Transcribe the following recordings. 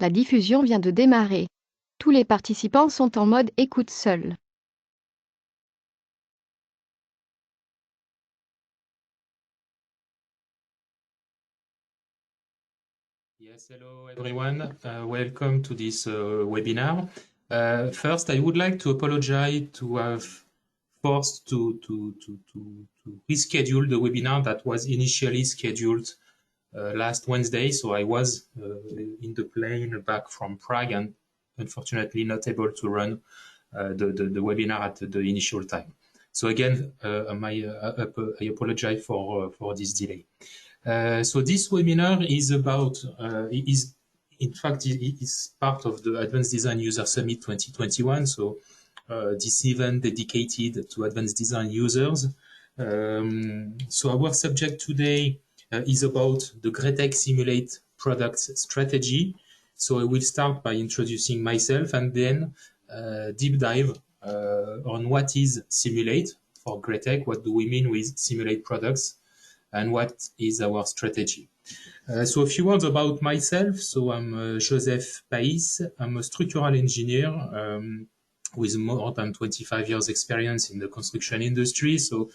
La diffusion vient de démarrer. Tous les participants sont en mode écoute seul. Yes, hello everyone. Welcome to this webinar. First, I would like to apologize to have forced to reschedule the webinar that was initially scheduled last Wednesday. So I was in the plane back from Prague and unfortunately not able to run the webinar at the initial time. So again, I apologize for this delay. So this webinar is about, in fact, it is part of the Advanced Design User Summit 2021. So this event dedicated to advanced design users. So our subject today is about the GRETEC Simulate product strategy. So I will start by introducing myself and then deep dive on what is Simulate for GRETEC, what do we mean with Simulate products, and what is our strategy. So a few words about myself. So I'm Joseph Pais. I'm a structural engineer with more than 25 years experience in the construction industry. So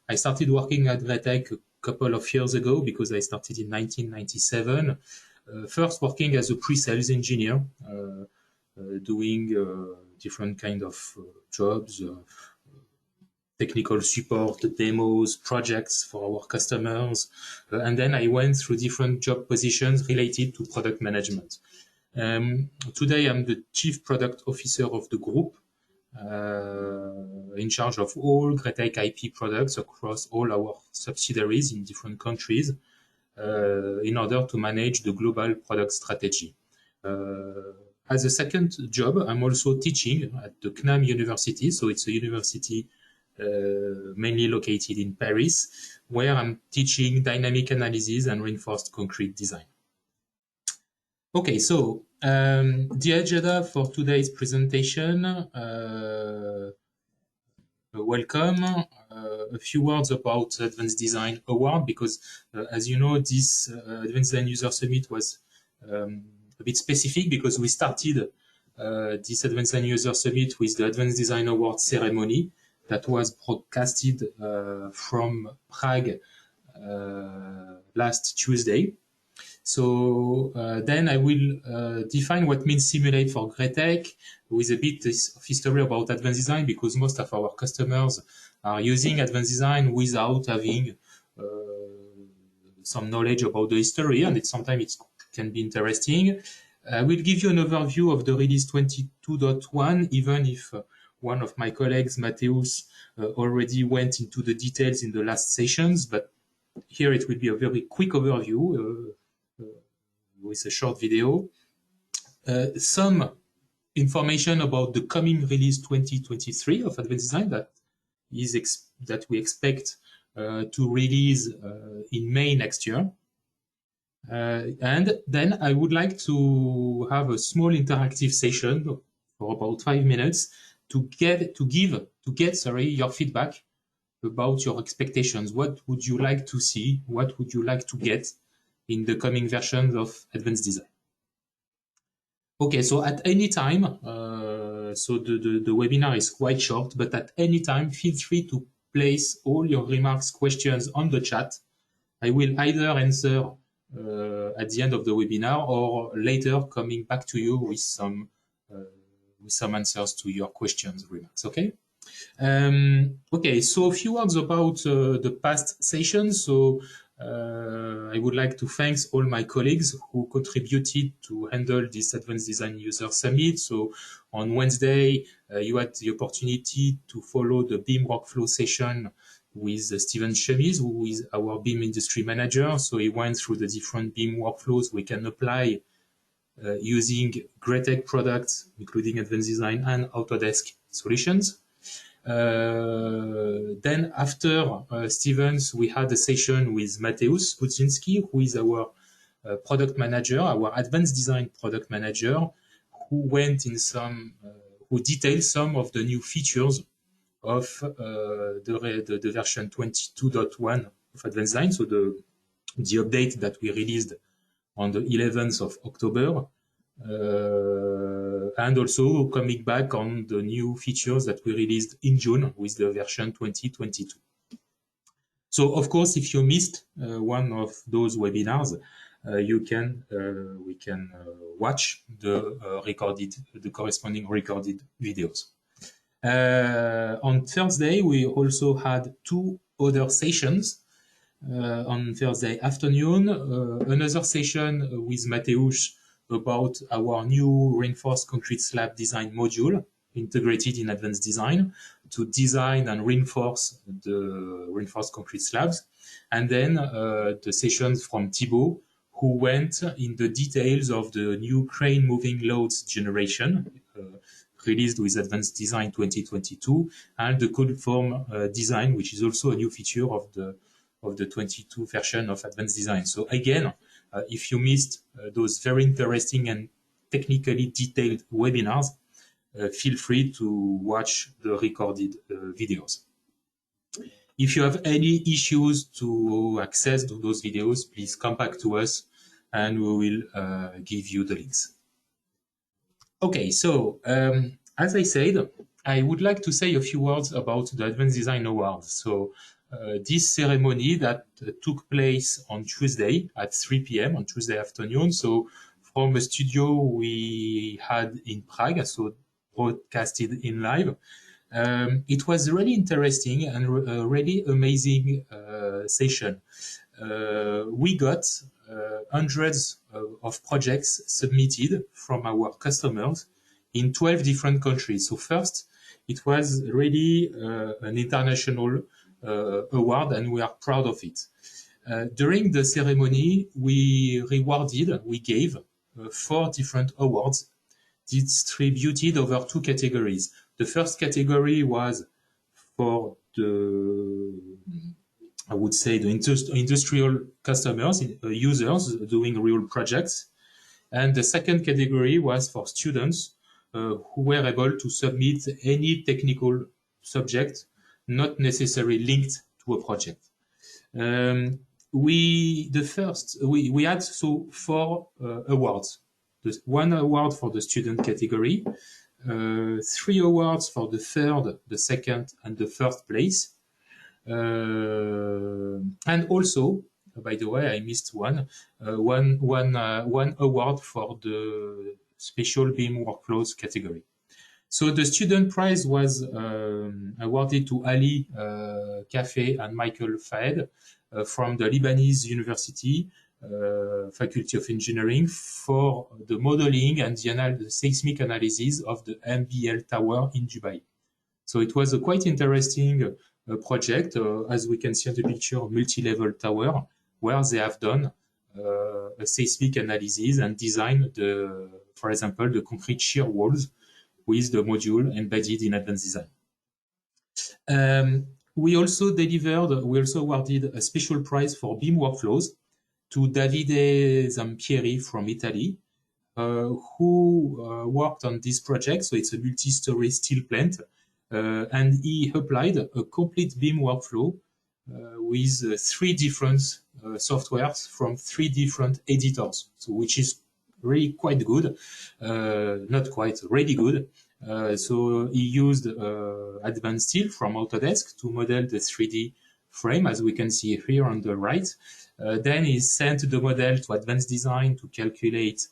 I started working at GRETEC a couple of years ago because I started in 1997. First working as a pre-sales engineer, doing different kind of jobs, technical support, demos, projects for our customers. And then I went through different job positions related to product management. Today, I'm the Chief Product Officer of the group, in charge of all GRETEC IP products across all our subsidiaries in different countries, in order to manage the global product strategy. As a second job, I'm also teaching at the CNAM University. So it's a university mainly located in Paris, where I'm teaching dynamic analysis and reinforced concrete design. Okay, so the agenda for today's presentation, welcome. A few words about Advanced Design Award, because as you know, this Advanced Design User Summit was a bit specific because we started this Advanced Design User Summit with the Advanced Design Award ceremony that was broadcasted from Prague last Tuesday. So then I will define what means simulate for GRETEC with a bit of history about advanced design, because most of our customers are using advanced design without having some knowledge about the history, and sometimes it can be interesting. I will give you an overview of the release 22.1, even if one of my colleagues, Mateusz, already went into the details in the last sessions, but here it will be a very quick overview with a short video. Some information about the coming release 2023 of Advanced Design that we expect to release in May next year. And then I would like to have a small interactive session for about 5 minutes to get your feedback about your expectations. What would you like to see? What would you like to get in the coming versions of Advanced Design? Okay, so at any time, so the webinar is quite short, but at any time, feel free to place all your remarks, questions on the chat. I will either answer at the end of the webinar or later coming back to you with some answers to your questions, remarks, okay? Okay, so a few words about the past sessions. So I would like to thank all my colleagues who contributed to handle this Advanced Design User Summit. So on Wednesday, you had the opportunity to follow the BIM workflow session with Steven Chemise, who is our BIM industry manager. So he went through the different BIM workflows we can apply using GRETEC products, including Advanced Design and Autodesk solutions. Then after Stevens, we had a session with Mateusz Budzinski, who is our product manager, our advanced design product manager, who went in who detailed some of the new features of the version 22.1 of advanced design. So the update that we released on the 11th of October. and also coming back on the new features that we released in June with the version 2022. So, of course, if you missed one of those webinars, we can watch the corresponding recorded videos. On Thursday, we also had 2 other sessions. On Thursday afternoon, another session with Mateusz about our new reinforced concrete slab design module integrated in Advanced Design to design and reinforce the reinforced concrete slabs. And then the sessions from Thibaut, who went in the details of the new crane moving loads generation released with Advanced Design 2022, and the cold form design, which is also a new feature of the 22 version of Advanced Design. So again, if you missed those very interesting and technically detailed webinars, feel free to watch the recorded videos. If you have any issues to access to those videos, please come back to us and we will give you the links. Okay, so as I said, I would like to say a few words about the Advanced Design Awards. So this ceremony that took place on Tuesday at 3 p.m. on Tuesday afternoon. So from a studio we had in Prague, so broadcasted in live. It was really interesting and a really amazing session. We got hundreds of projects submitted from our customers in 12 different countries. So first, it was really an international award, and we are proud of it. During the ceremony, we gave 4 different awards distributed over 2 categories. The first category was for I would say the industrial customers, users doing real projects. And the second category was for students who were able to submit any technical subject not necessarily linked to a project. We had so 4 awards. 1 award for the student category, 3 awards for the third, the second, and the first place. And also, by the way, I missed one award for the special BIM workflows category. So the student prize was awarded to Ali Cafe and Michael Faed from the Lebanese University Faculty of Engineering for the modeling and the seismic analysis of the MBL Tower in Dubai. So it was a quite interesting project, as we can see on the picture, multi-level tower, where they have done a seismic analysis and designed, for example, the concrete shear walls with the module embedded in Advanced Design. We also awarded a special prize for BIM workflows to Davide Zampieri from Italy, who worked on this project. So it's a multi-story steel plant, and he applied a complete BIM workflow with 3 different softwares from 3 different editors, so which is really quite good, really good. So he used Advanced Steel from Autodesk to model the 3D frame, as we can see here on the right. Then he sent the model to Advanced Design to calculate,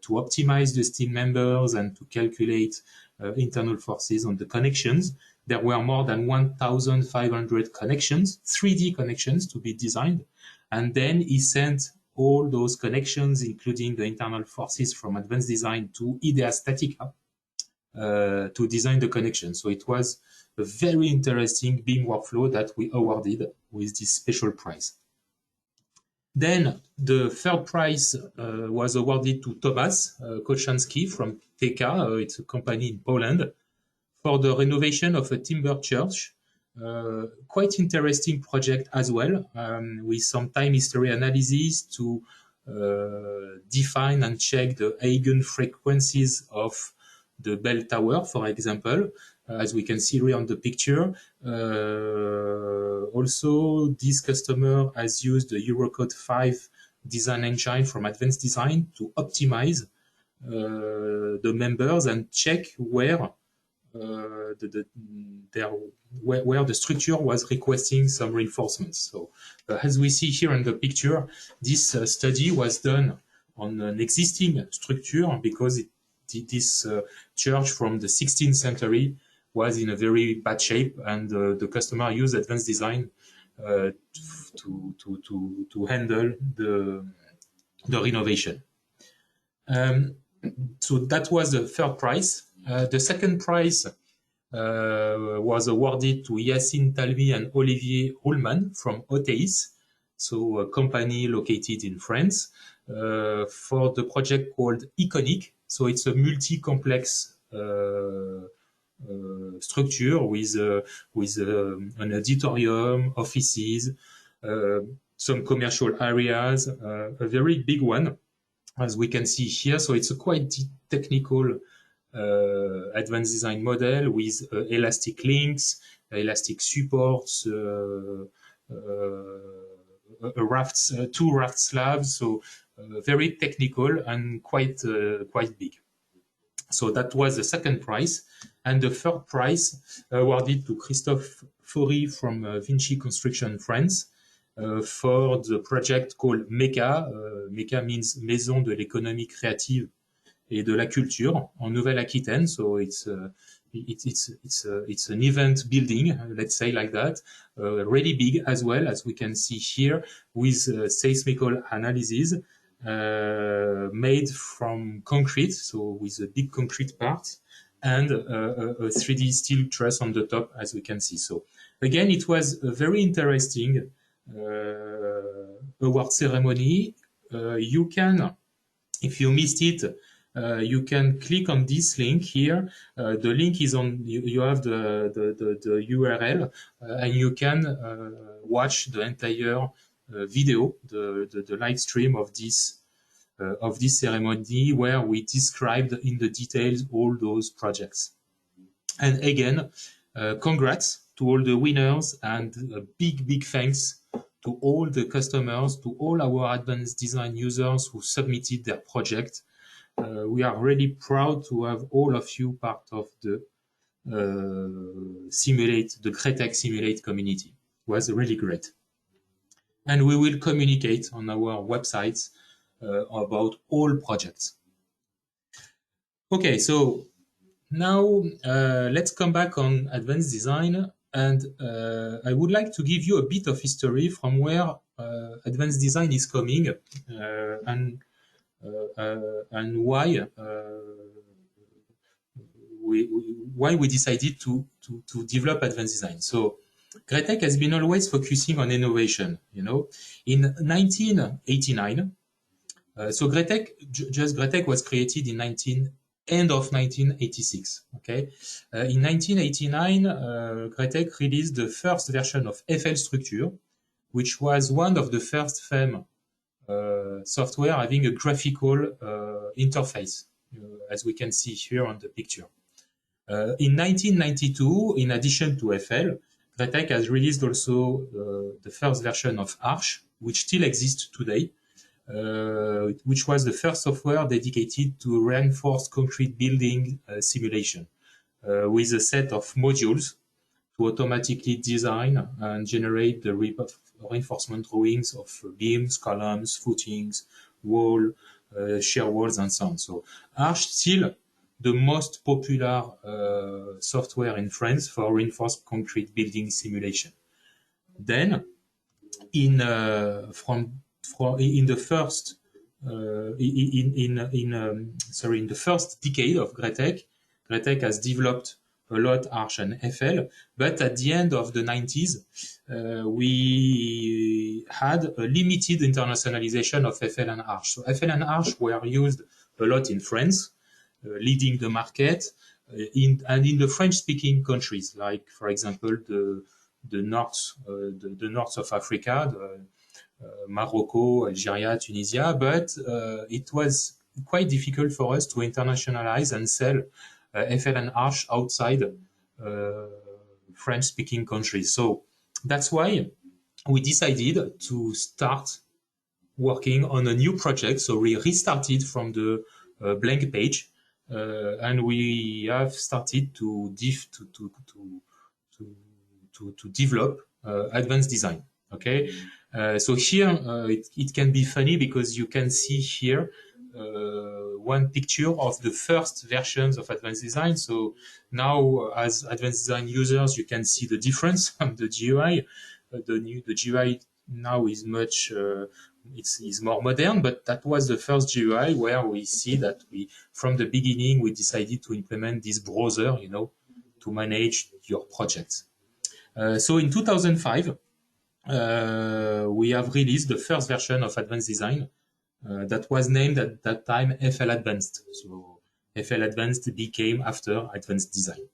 to optimize the steel members and to calculate internal forces on the connections. There were more than 1,500 connections, 3D connections to be designed. And then he sent all those connections, including the internal forces from Advanced Design to Idea Statica to design the connection. So it was a very interesting BIM workflow that we awarded with this special prize. Then the third prize was awarded to Tomasz Kochanski from TK, it's a company in Poland, for the renovation of a timber church. Quite interesting project as well, with some time history analysis to define and check the eigenfrequencies of the bell tower, for example, as we can see here on the picture. Also, this customer has used the Eurocode 5 design engine from Advanced Design to optimize the members and check where where the structure was requesting some reinforcements. So as we see here in the picture, this study was done on an existing structure because this church from the 16th century was in a very bad shape, and the customer used advanced design to handle the renovation. So that was the third prize. The second prize was awarded to Yacine Talmi and Olivier Ruhlmann from Oteis, so a company located in France, for the project called Iconic. So it's a multi-complex structure with an auditorium, offices, some commercial areas, a very big one, as we can see here. So it's a quite technical advanced design model with elastic links, elastic supports, rafts, two raft slabs. So very technical and quite big. So that was the second prize. And the third prize awarded to Christophe Faury from Vinci Construction France for the project called MECA. MECA means Maison de l'économie créative et de la culture en Nouvelle-Aquitaine. So it's an event building, let's say like that, really big as well, as we can see here, with seismical analysis made from concrete, so with a big concrete part, and a 3D steel truss on the top, as we can see. So again, it was a very interesting award ceremony. You can, if you missed it, you can click on this link here. The link is on, you have the URL, and you can watch the entire video, the live stream of this ceremony, where we described in the details all those projects. And again, congrats to all the winners, and a big thanks to all the customers, to all our advanced design users who submitted their project. We are really proud to have all of you part of the GRETEC Simulate community. It was really great. And we will communicate on our websites about all projects. Okay, so now let's come back on advanced design, and I would like to give you a bit of history from where advanced design is coming, and why we decided to develop advanced design. So GRETEC has been always focusing on innovation. You know, in 1989, so GRETEC was created in end of 1986. Okay, in 1989, GRETEC released the first version of FL Structure, which was one of the first FEM software having a graphical interface, as we can see here on the picture. In 1992, in addition to FL, GRETEC has released also the first version of Arch, which still exists today, which was the first software dedicated to reinforced concrete building simulation, with a set of modules to automatically design and generate the reinforcement drawings of beams, columns, footings, wall, shear walls, and so on. So Arch still the most popular software in France for reinforced concrete building simulation. Then, in the first decade of GRETEC, GRETEC has developed a lot Arch and FL, but at the end of the 90s, we had a limited internationalization of FL and Arch. So FL and Arch were used a lot in France, leading the market, and in the French-speaking countries, like, for example, the north of Africa, Morocco, Algeria, Tunisia, but it was quite difficult for us to internationalize and sell FL and Arch outside French-speaking countries. So that's why we decided to start working on a new project. So we restarted from the blank page, and we have started to develop advanced design. Okay, so here it can be funny because you can see here one picture of the first versions of advanced design. So now, as advanced design users, you can see the difference from the GUI. The GUI now is much it's more modern, but that was the first GUI where we see that from the beginning we decided to implement this browser, to manage your projects. So in 2005, we have released the first version of advanced design that was named at that time FL Advanced. So FL Advanced became after advanced design.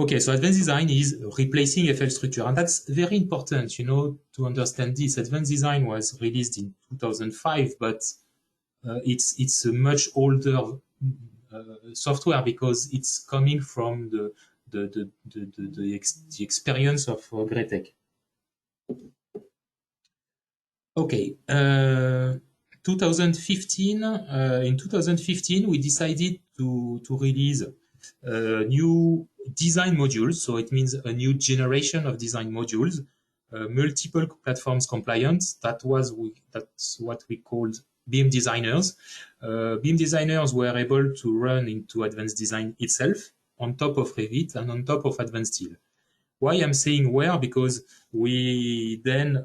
Okay, so advanced design is replacing FL structure, and that's very important, to understand this. Advanced design was released in 2005, but it's a much older software because it's coming from the experience of Gretec. Okay, 2015. In 2015, we decided to release new design modules. So it means a new generation of design modules, multiple platforms compliant. That's what we called BIM designers. BIM designers were able to run into advanced design itself on top of Revit and on top of advanced steel. Why I'm saying where? Because we then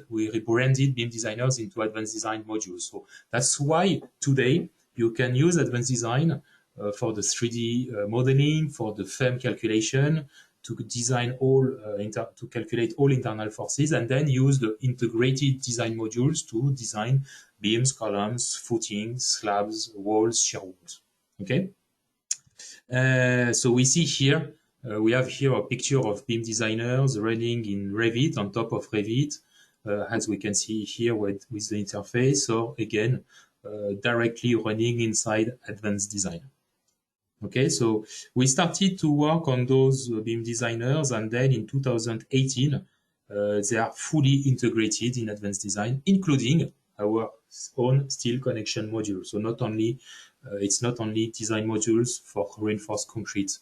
we rebranded BIM designers into advanced design modules. So that's why today you can use advanced design for the 3D modeling, for the FEM calculation, to design to calculate all internal forces, and then use the integrated design modules to design beams, columns, footings, slabs, walls, shear walls. Okay. So we see here. We have here a picture of BIM designers running in Revit, on top of Revit, as we can see here with the interface, or again, directly running inside advanced design. Okay, so we started to work on those BIM designers, and then in 2018, they are fully integrated in advanced design, including our own steel connection module. So it's not only design modules for reinforced concrete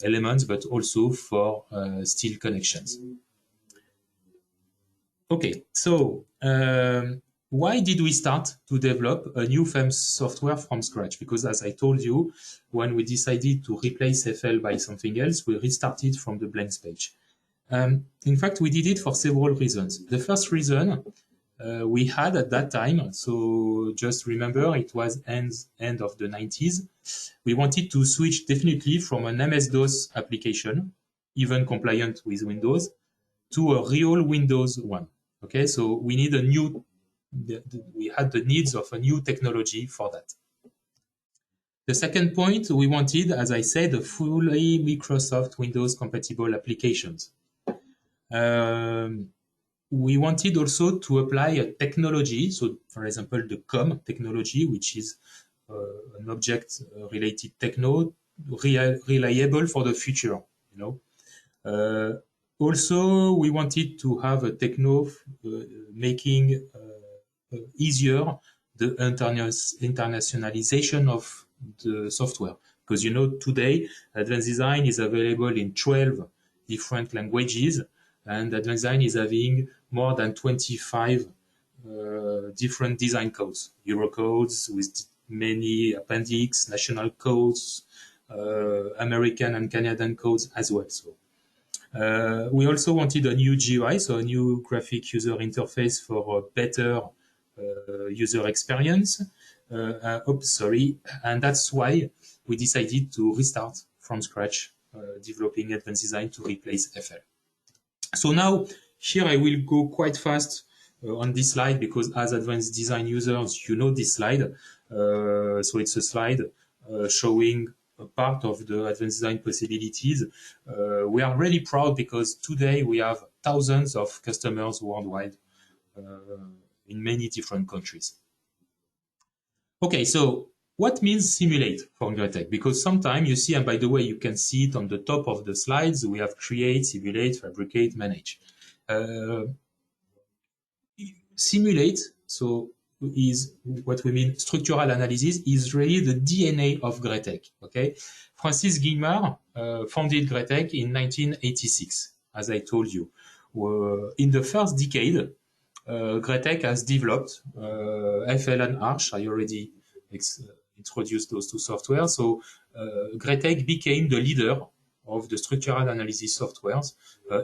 elements, but also for steel connections. Okay, so why did we start to develop a new FEM software from scratch? Because as I told you, when we decided to replace FL by something else, we restarted from the blank page. In fact, we did it for several reasons. The first reason we had at that time, so just remember it was end of the 90s, we wanted to switch definitely from an MS-DOS application, even compliant with Windows, to a real Windows one. Okay, so we need we had the needs of a new technology for that. The second point, we wanted, as I said, a fully Microsoft Windows compatible applications. We wanted also to apply a technology, so for example, the COM technology, which is an object-related techno, reliable for the future. Also, we wanted to have a techno making easier the internationalization of the software. Because today, advanced design is available in 12 different languages, and advanced design is having more than 25 different design codes, Eurocodes with many appendix, national codes, American and Canadian codes as well. So we also wanted a new GUI, so a new graphic user interface for a better user experience. And that's why we decided to restart from scratch, developing advanced design to replace FL. So now, here I will go quite fast on this slide because as advanced design users, you know this slide. So it's a slide showing a part of the advanced design possibilities. We are really proud because today we have thousands of customers worldwide in many different countries. Okay, so what means simulate for Gretec? Because sometimes you see, and by the way, you can see it on the top of the slides, we have create, simulate, fabricate, manage. Simulate, so is what we mean structural analysis is really the DNA of GRETEC. Okay, Francis Guillemard founded GRETEC in 1986, as I told you. In the first decade, GRETEC has developed FL and Arch. I already introduced those two softwares. So GRETEC became the leader of the structural analysis softwares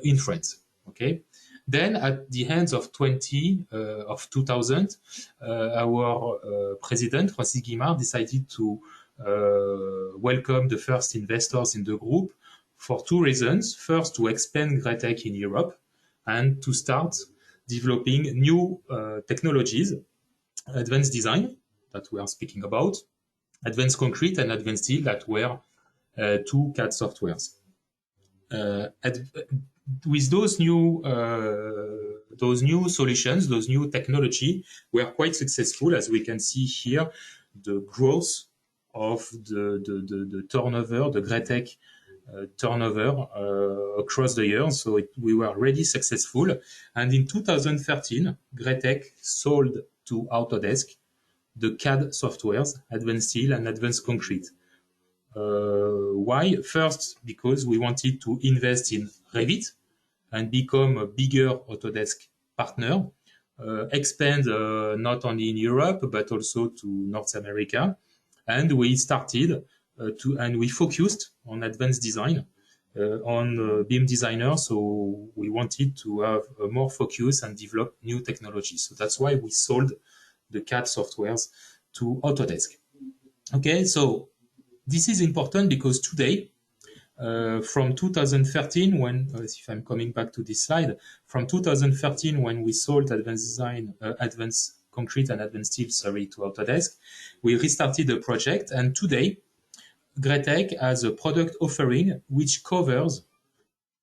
in France. Okay. Then, at the end of 2000, our president, Francis Guillemard, decided to welcome the first investors in the group for two reasons. First, to expand GRETEC in Europe and to start developing new technologies, advanced design that we are speaking about, advanced concrete and advanced steel that were two CAD softwares. With those new solutions, those new technology, we are quite successful, as we can see here, the growth of the turnover, the GRETEC turnover across the years. So we were really successful. And in 2013, GRETEC sold to Autodesk the CAD softwares, Advanced Steel and Advanced Concrete. Why? First, because we wanted to invest in Revit and become a bigger Autodesk partner, expand not only in Europe, but also to North America. And we started and we focused on advanced design, on BIM designer. So we wanted to have a more focus and develop new technologies. So that's why we sold the CAD softwares to Autodesk. Okay, so this is important because today, from 2013, when, if I'm coming back to this slide, from 2013, when we sold advanced design, advanced concrete and advanced steel, to Autodesk, we restarted the project. And today, GRETEC has a product offering which covers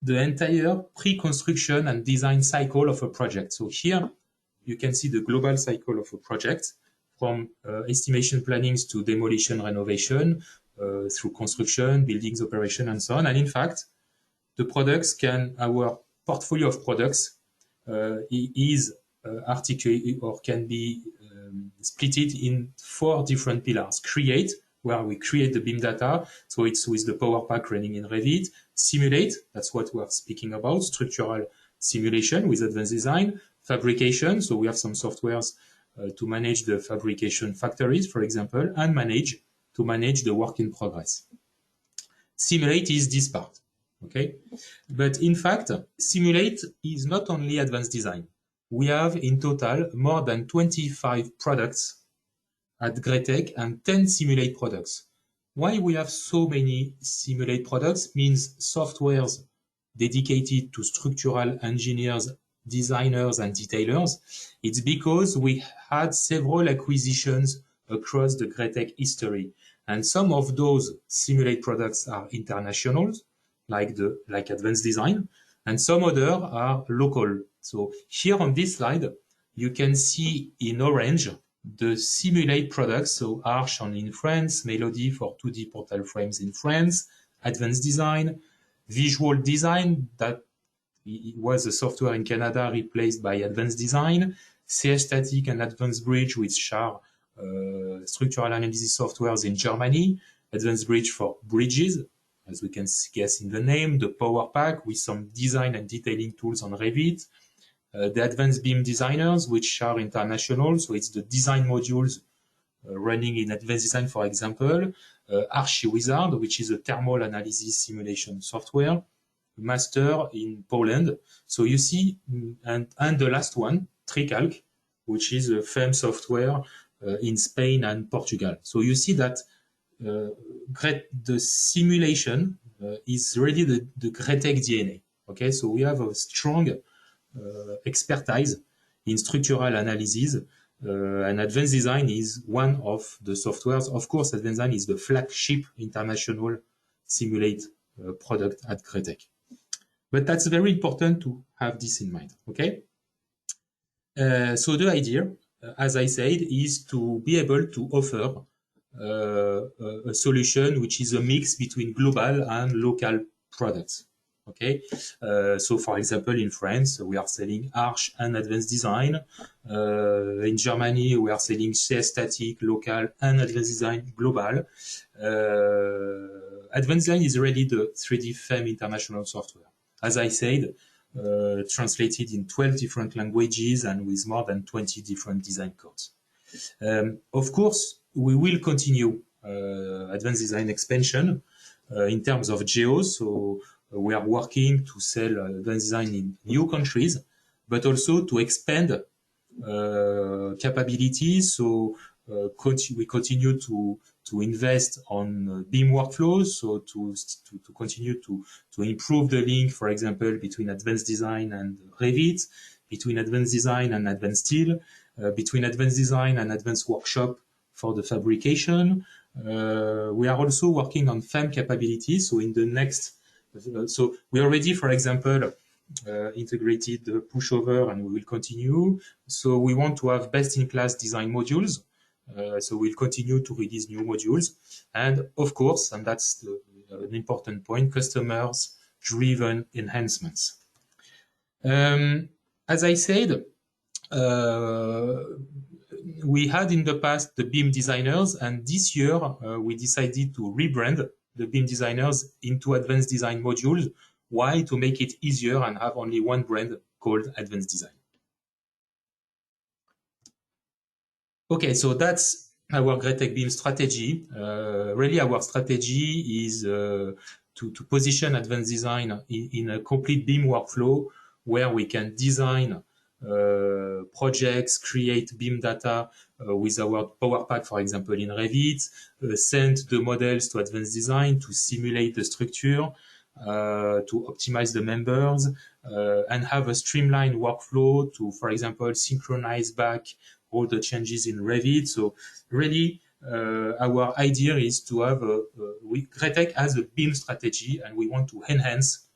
the entire pre-construction and design cycle of a project. So here, you can see the global cycle of a project, from estimation plannings to demolition renovation, through construction, buildings operation, and so on. And in fact, the products our portfolio of products is articulated or can be split in 4 different pillars. Create, where we create the BIM data. So it's with the Power Pack running in Revit. Simulate, that's what we're speaking about, structural simulation with advanced design. Fabrication, so we have some softwares to manage the fabrication factories, for example, and to manage the work in progress. Simulate is this part, okay? But in fact, Simulate is not only advanced design. We have in total more than 25 products at GRETEC and 10 Simulate products. Why we have so many Simulate products means softwares dedicated to structural engineers, designers, and detailers. It's because we had several acquisitions across the GRETEC history. And some of those Simulate products are international, like advanced design, and some other are local. So here on this slide, you can see in orange the Simulate products, so Arch in France, Melody for 2D portal frames in France, advanced design, visual design, that it was a software in Canada replaced by advanced design, CS Static and Advanced Bridge, which are structural analysis softwares in Germany, Advanced Bridge for bridges, as we can guess in the name, the Power Pack with some design and detailing tools on Revit, the Advanced BIM Designers, which are international, so it's the design modules running in Advanced Design, for example, Archiwizard, which is a thermal analysis simulation software, Master in Poland. So you see, and the last one, TreeCalc, which is a FEM software in Spain and Portugal. So you see that the simulation is really the GRETEC DNA. Okay, so we have a strong expertise in structural analysis, and advanced design is one of the softwares. Of course, advanced design is the flagship international Simulate product at GRETEC. But that's very important to have this in mind. Okay. So the idea, as I said, is to be able to offer a solution which is a mix between global and local products. Okay, so for example, in France, we are selling Arch and Advanced Design. In Germany, we are selling CS Static, Local, and Advanced Design Global. Advanced Design is already the 3D FEM international software. As I said, translated in 12 different languages and with more than 20 different design codes. Of course, we will continue advanced design expansion in terms of geos. So we are working to sell advanced design in new countries, but also to expand capabilities. So we continue to invest on BIM workflows, so to continue to improve the link, for example, between advanced design and Revit, between advanced design and advanced steel, between advanced design and advanced workshop for the fabrication. We are also working on FEM capabilities. So in the next, so we already, for example, integrated the pushover, and we will continue. So we want to have best-in-class design modules. So we'll continue to release new modules. And of course, and that's an important point, customers-driven enhancements. As I said, we had in the past the BIM designers, and this year we decided to rebrand the BIM designers into advanced design modules. Why? To make it easier and have only one brand called Advanced Design. Okay, so that's our GRETEC BIM strategy. Really, our strategy is to position advanced design in a complete BIM workflow where we can design projects, create BIM data with our Power Pack, for example, in Revit, send the models to advanced design to simulate the structure, to optimize the members, and have a streamlined workflow to, for example, synchronize back all the changes in Revit. So really, our idea is to have GRETEC has a BIM strategy, and we want to enhance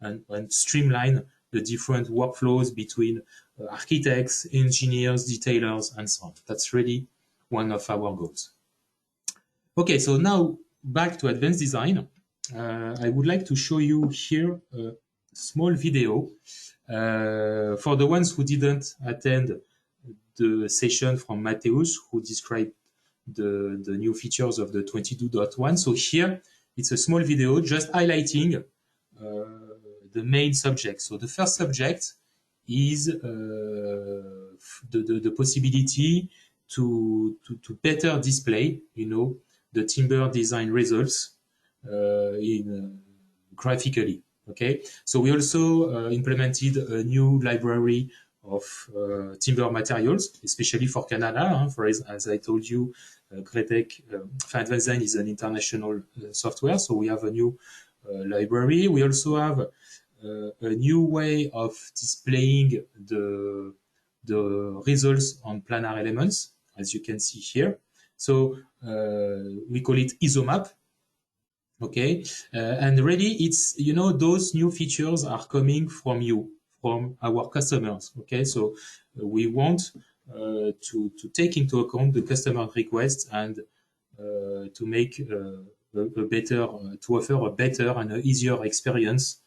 and streamline the different workflows between architects, engineers, detailers, and so on. That's really one of our goals. Okay, so now back to advanced design. I would like to show you here a small video. For the ones who didn't attend the session from Mateusz, who described the new features of the 22.1. So here, it's a small video just highlighting the main subjects. So the first subject is the possibility to better display, the timber design results graphically. Okay, so we also implemented a new library of timber materials, especially for Canada. As I told you, GRETEC Advanced Design is an international software, so we have a new library. We also have a new way of displaying the results on planar elements, as you can see here. So we call it ISOMAP. Okay, and really, it's those new features are coming from our customers. Okay, so we want to take into account the customer requests and to make to offer a better and an easier experience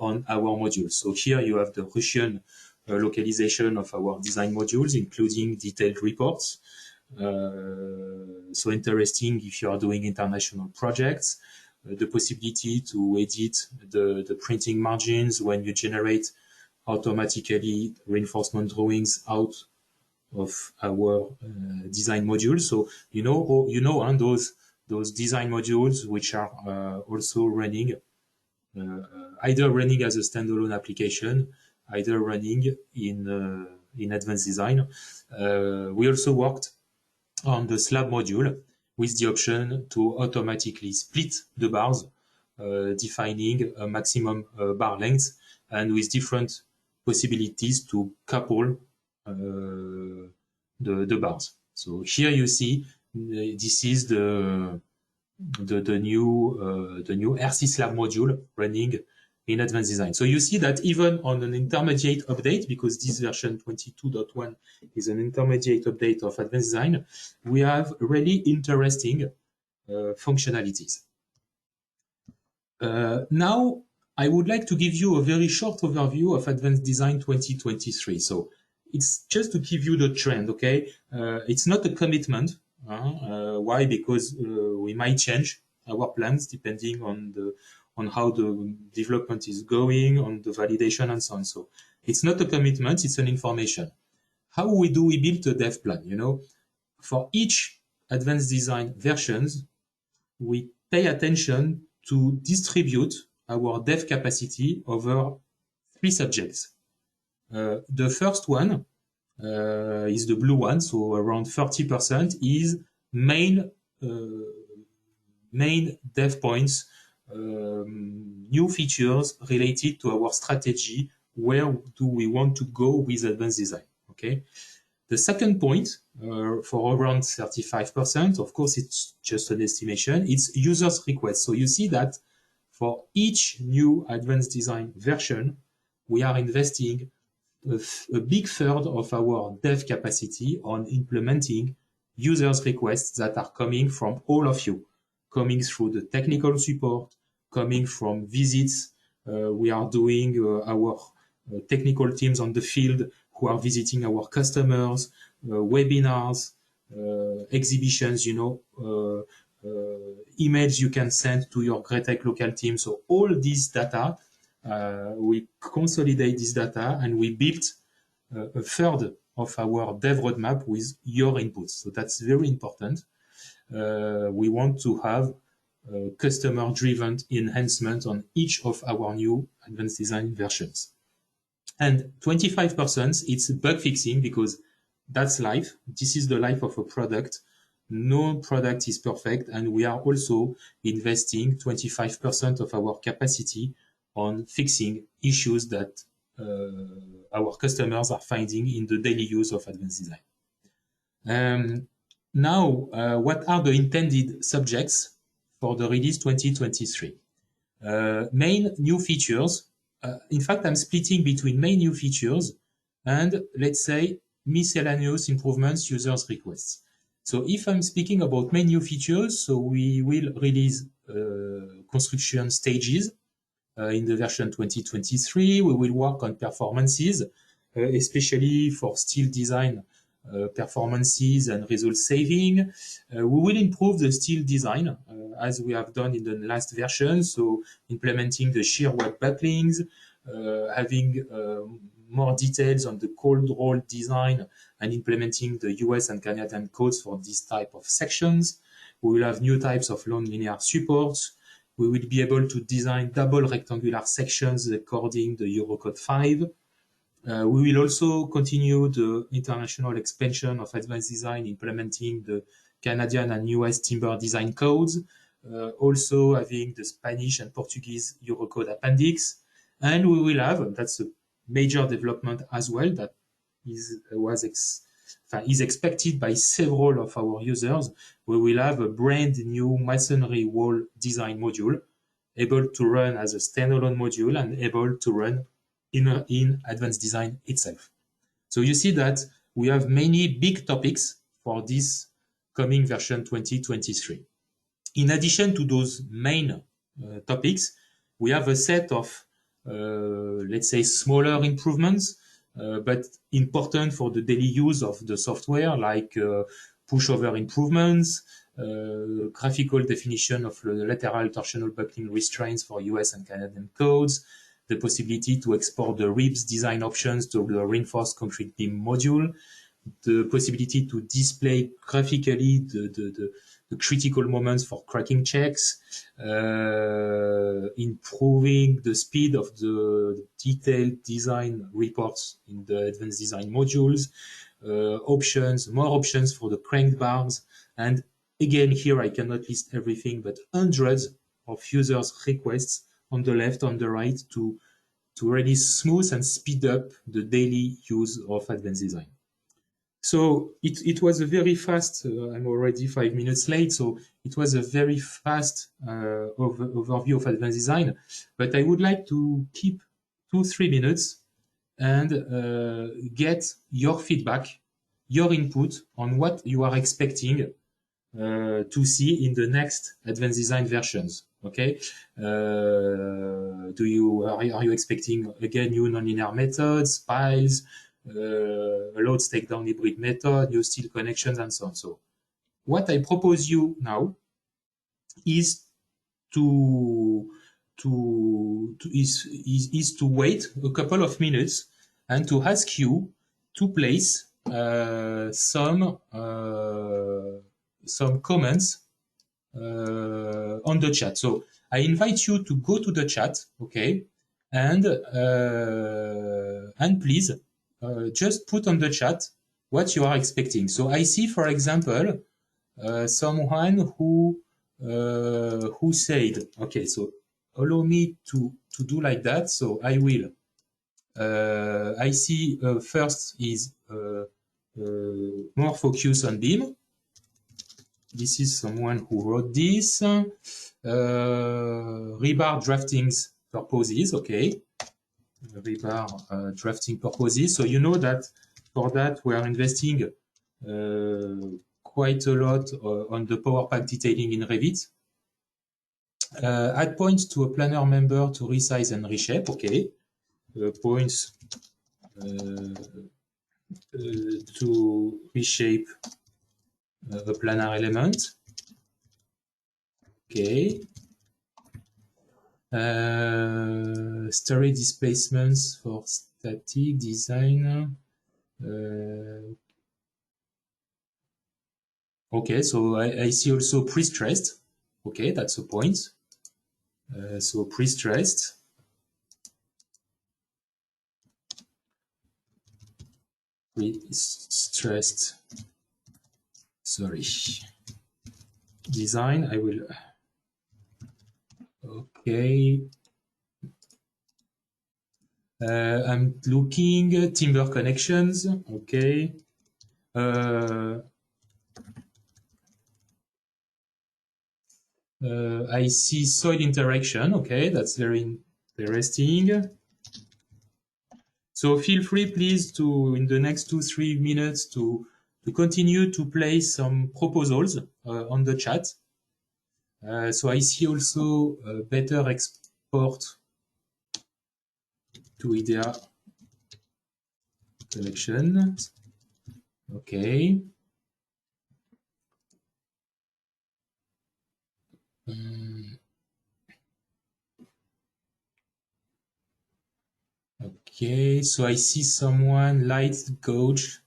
on our modules. So here you have the Russian localization of our design modules, including detailed reports. So interesting if you are doing international projects. The possibility to edit the printing margins when you generate automatically reinforcement drawings out of our design modules. So those design modules which are also running either running as a standalone application, either running in advanced design. We also worked on the slab module with the option to automatically split the bars, defining a maximum bar length, and with different possibilities to couple the bars. So here you see this is the new RC slab module running in advanced design. So you see that even on an intermediate update, because this version 22.1 is an intermediate update of advanced design, we have really interesting functionalities. Now, I would like to give you a very short overview of Advanced Design 2023. So it's just to give you the trend, okay? It's not a commitment. Why? Because we might change our plans depending on how the development is going, on the validation and so on. So it's not a commitment, it's an information. How do we build a dev plan? You know, for each Advanced Design versions, we pay attention to distribute our dev capacity over 3 subjects. The first one is the blue one, so around 30% is main dev points, new features related to our strategy. Where do we want to go with Advanced Design? Okay. The second point, for around 35%, of course, it's just an estimation, it's users' requests. So you see that for each new Advanced Design version, we are investing a big third of our dev capacity on implementing users' requests that are coming from all of you, coming through the technical support, coming from visits. We are doing our technical teams on the field who are visiting our customers, webinars, exhibitions, you know, emails you can send to your GRETEC local team. So all this data, we consolidate this data and we built a third of our dev roadmap with your inputs. So that's very important. We want to have customer-driven enhancement on each of our new Advanced Design versions. And 25%, it's bug fixing because that's life. This is the life of a product. No product is perfect. And we are also investing 25% of our capacity on fixing issues that our customers are finding in the daily use of Advanced Design. Now, what are the intended subjects for the release 2023? Main new features. In fact, I'm splitting between main new features and, let's say, miscellaneous improvements, users' requests. So if I'm speaking about main new features, so we will release construction stages in the version 2023. We will work on performances, especially for steel design performances and result saving. We will improve the steel design as we have done in the last version. So implementing the shear web backlinks, having more details on the cold roll design and implementing the US and Canadian codes for this type of sections. We will have new types of non-linear supports. We will be able to design double rectangular sections according to Eurocode 5. We will also continue the international expansion of Advanced Design, implementing the Canadian and US timber design codes, also having the Spanish and Portuguese Eurocode appendix. And we will have, that's a major development as well, that is expected by several of our users. We will have a brand new masonry wall design module, able to run as a standalone module and able to run in Advanced Design itself. So you see that we have many big topics for this coming version 2023. In addition to those main topics, we have a set of, let's say, smaller improvements, but important for the daily use of the software, like pushover improvements, graphical definition of the lateral torsional buckling restraints for US and Canadian codes, the possibility to export the ribs design options to the reinforced concrete beam module, the possibility to display graphically the critical moments for cracking checks, improving the speed of the detailed design reports in the Advanced Design modules, more options for the cranked bars. And again, here I cannot list everything, but hundreds of users' requests on the left, on the right, to really smooth and speed up the daily use of Advanced Design. So it was a very fast, I'm already 5 minutes late, so it was a very fast overview of Advanced Design, but I would like to keep 2-3 minutes and get your feedback, your input on what you are expecting to see in the next Advanced Design versions. Okay, are you expecting again new nonlinear methods, piles, load stake down hybrid method, new steel connections, and so on. So what I propose you now is is to wait a couple of minutes and to ask you to place some comments on the chat. So I invite you to go to the chat, okay, and please just put on the chat what you are expecting. So I see, for example, someone who said, okay, so allow me to do like that. So I will. I see first is more focus on BIM. This is someone who wrote this. Rebar draftings purposes, okay. Rebar drafting purposes. So you know that for that we are investing quite a lot on the Power Pack detailing in Revit. Add points to a planner member to resize and reshape, okay. Points to reshape a planner element. Okay. Story displacements for static design. Okay, so I see also pre-stressed. Okay, that's a point. So pre-stressed. Pre-stressed. Sorry. Design, I will. Okay. I'm looking timber connections. Okay. I see soil interaction. Okay, that's very interesting. So feel free, please, to in the next 2-3 minutes to continue to place some proposals on the chat. So I see also better export to IDEA collection. Okay. Okay, so I see someone light gauge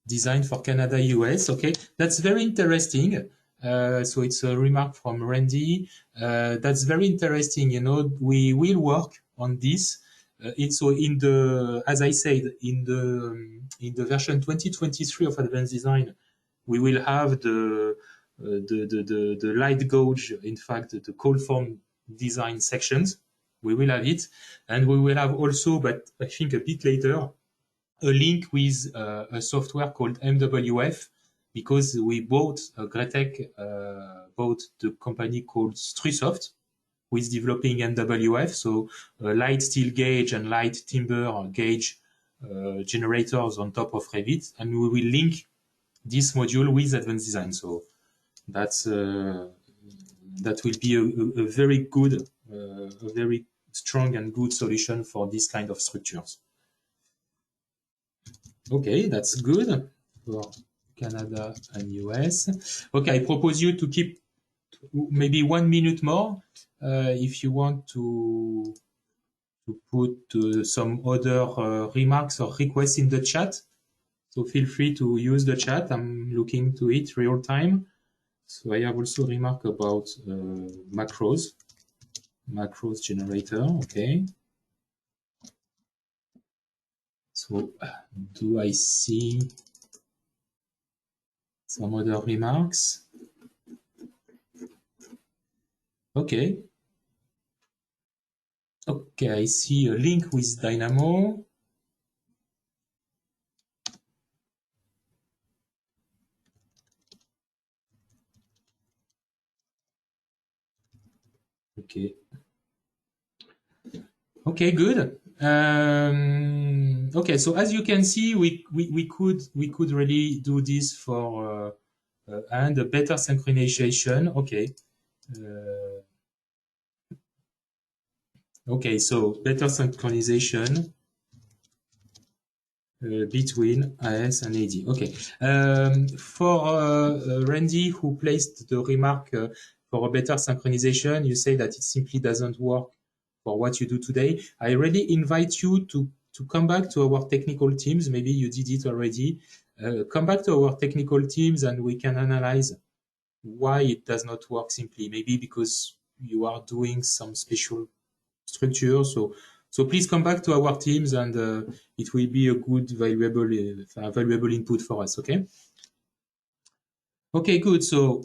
design for Canada, US. Okay, that's very interesting. So it's a remark from Randy. That's very interesting. You know, we will work on this. It's so in the, as I said, in the version 2023 of Advanced Design, we will have the light gauge. In fact, the cold form design sections. We will have it, and we will have also, but I think a bit later, a link with a software called MWF, because we bought Gretec bought the company called Strusoft, who is developing MWF, so light steel gauge and light timber gauge generators on top of Revit, and we will link this module with Advanced Design. So that's that will be a very good, a very strong and good solution for this kind of structures. Okay, that's good for Canada and US. Okay, I propose you to keep maybe 1 minute more if you want to put some other remarks or requests in the chat. So feel free to use the chat. I'm looking to it real time. So I have also a remark about macros generator. Okay. So do I see some other remarks? Okay. Okay, I see a link with Dynamo. Okay. Okay, good. Okay, so as you can see, we could really do this for and a better synchronization. Okay. Okay, so better synchronization between AS and AD. Okay. For Randy, who placed the remark for a better synchronization, you say that it simply doesn't work for what you do today. I really invite you to come back to our technical teams. Maybe you did it already. Come back to our technical teams and we can analyze why it does not work simply. Maybe because you are doing some special structure. So please come back to our teams and it will be a good, valuable input for us. Okay. Okay, good. So,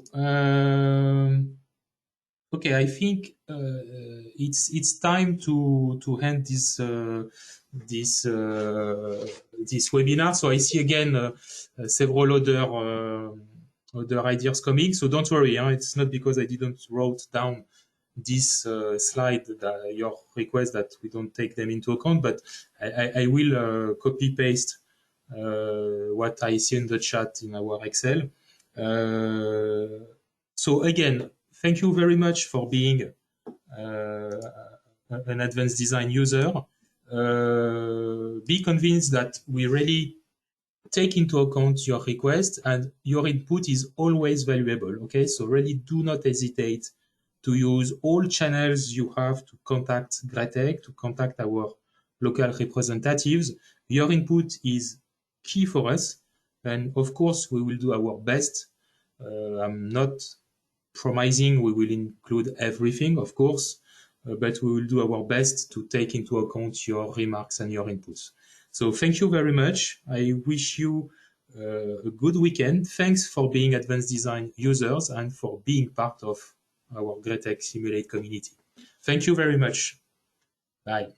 okay, I think it's time to end this this webinar. So I see again several other ideas coming. So don't worry, it's not because I didn't wrote down this slide, your request, that we don't take them into account, but I will copy paste what I see in the chat in our Excel. So again, thank you very much for being an advanced design user. Be convinced that we really take into account your request and your input is always valuable. Okay, so really do not hesitate to use all channels you have to contact GRETEC, to contact our local representatives. Your input is key for us. And of course, we will do our best. I'm not promising we will include everything, of course, but we will do our best to take into account your remarks and your inputs. So thank you very much. I wish you a good weekend. Thanks for being advanced design users and for being part of our GRETEC Simulate community. Thank you very much. Bye.